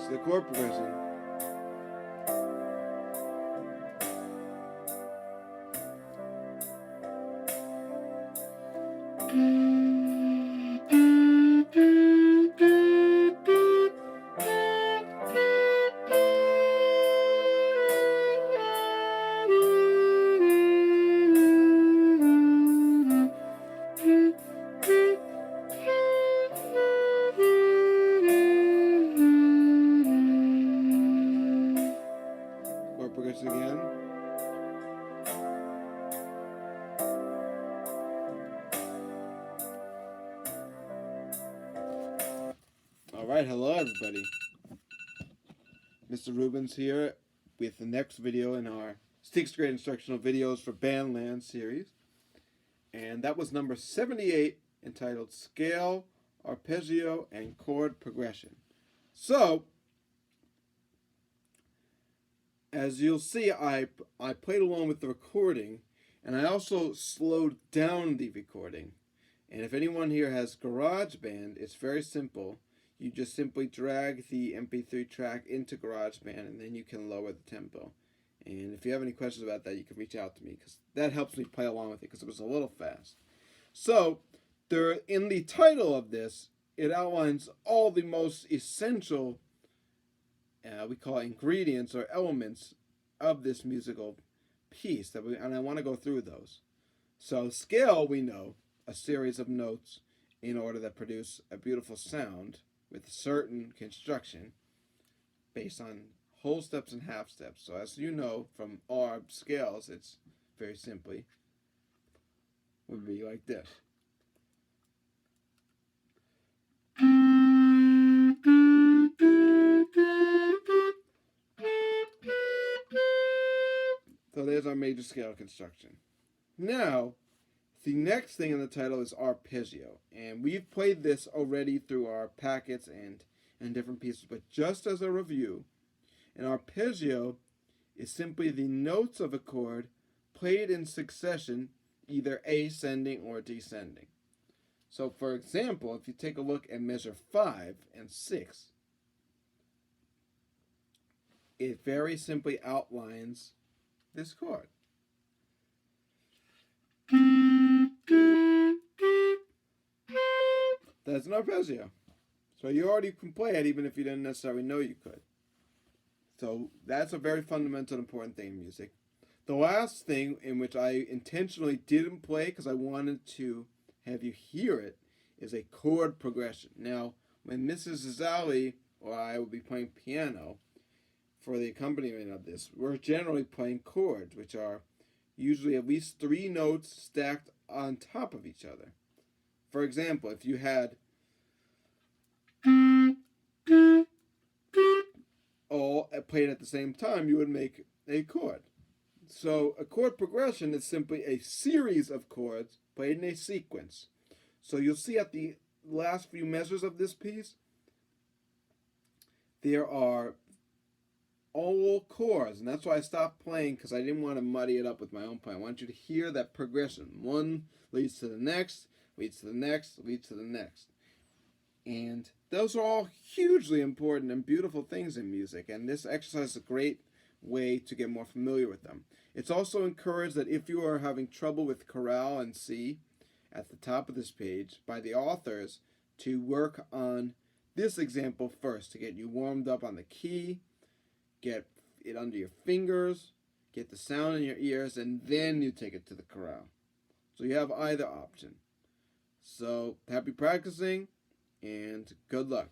is the chord progression. Chord progression again. Alright, hello everybody. Mr. Rubens here with the next video in our 6th grade instructional videos for Bandland series. And that was number 78, entitled Scale, Arpeggio, and Chord Progression. So, as you'll see, I played along with the recording, and I also slowed down the recording. And if anyone here has GarageBand, it's very simple. You just simply drag the MP3 track into GarageBand, and then you can lower the tempo. And if you have any questions about that, you can reach out to me, because that helps me play along with it, because it was a little fast. So, in the title of this, it outlines all the most essential, we call it ingredients or elements of this musical piece, and I want to go through those. So, scale, we know, a series of notes in order that produce a beautiful sound with a certain construction based on whole steps and half steps. So as you know from our scales, it's very simply would be like this. So there's our major scale construction. Now, the next thing in the title is arpeggio, and we've played this already through our packets and different pieces, but just as a review, an arpeggio is simply the notes of a chord played in succession, either ascending or descending. So for example, if you take a look at measure 5 and 6, it very simply outlines this chord. That's an arpeggio. So you already can play it even if you didn't necessarily know you could. So that's a very fundamental important thing in music. The last thing in which I intentionally didn't play because I wanted to have you hear it is a chord progression. Now, when Mrs. Zali or I will be playing piano for the accompaniment of this, we're generally playing chords, which are usually at least 3 notes stacked on top of each other. For example, if you had all played at the same time, you would make a chord. So a chord progression is simply a series of chords played in a sequence. So you'll see at the last few measures of this piece, there are all chords, and that's why I stopped playing, because I didn't want to muddy it up with my own playing. I want you to hear that progression. One leads to the next, leads to the next, leads to the next. And those are all hugely important and beautiful things in music, and this exercise is a great way to get more familiar with them. It's also encouraged that if you are having trouble with chorale and C at the top of this page by the authors, to work on this example first to get you warmed up on the key, get it under your fingers, get the sound in your ears, and then you take it to the chorale. So you have either option. So happy practicing, and good luck.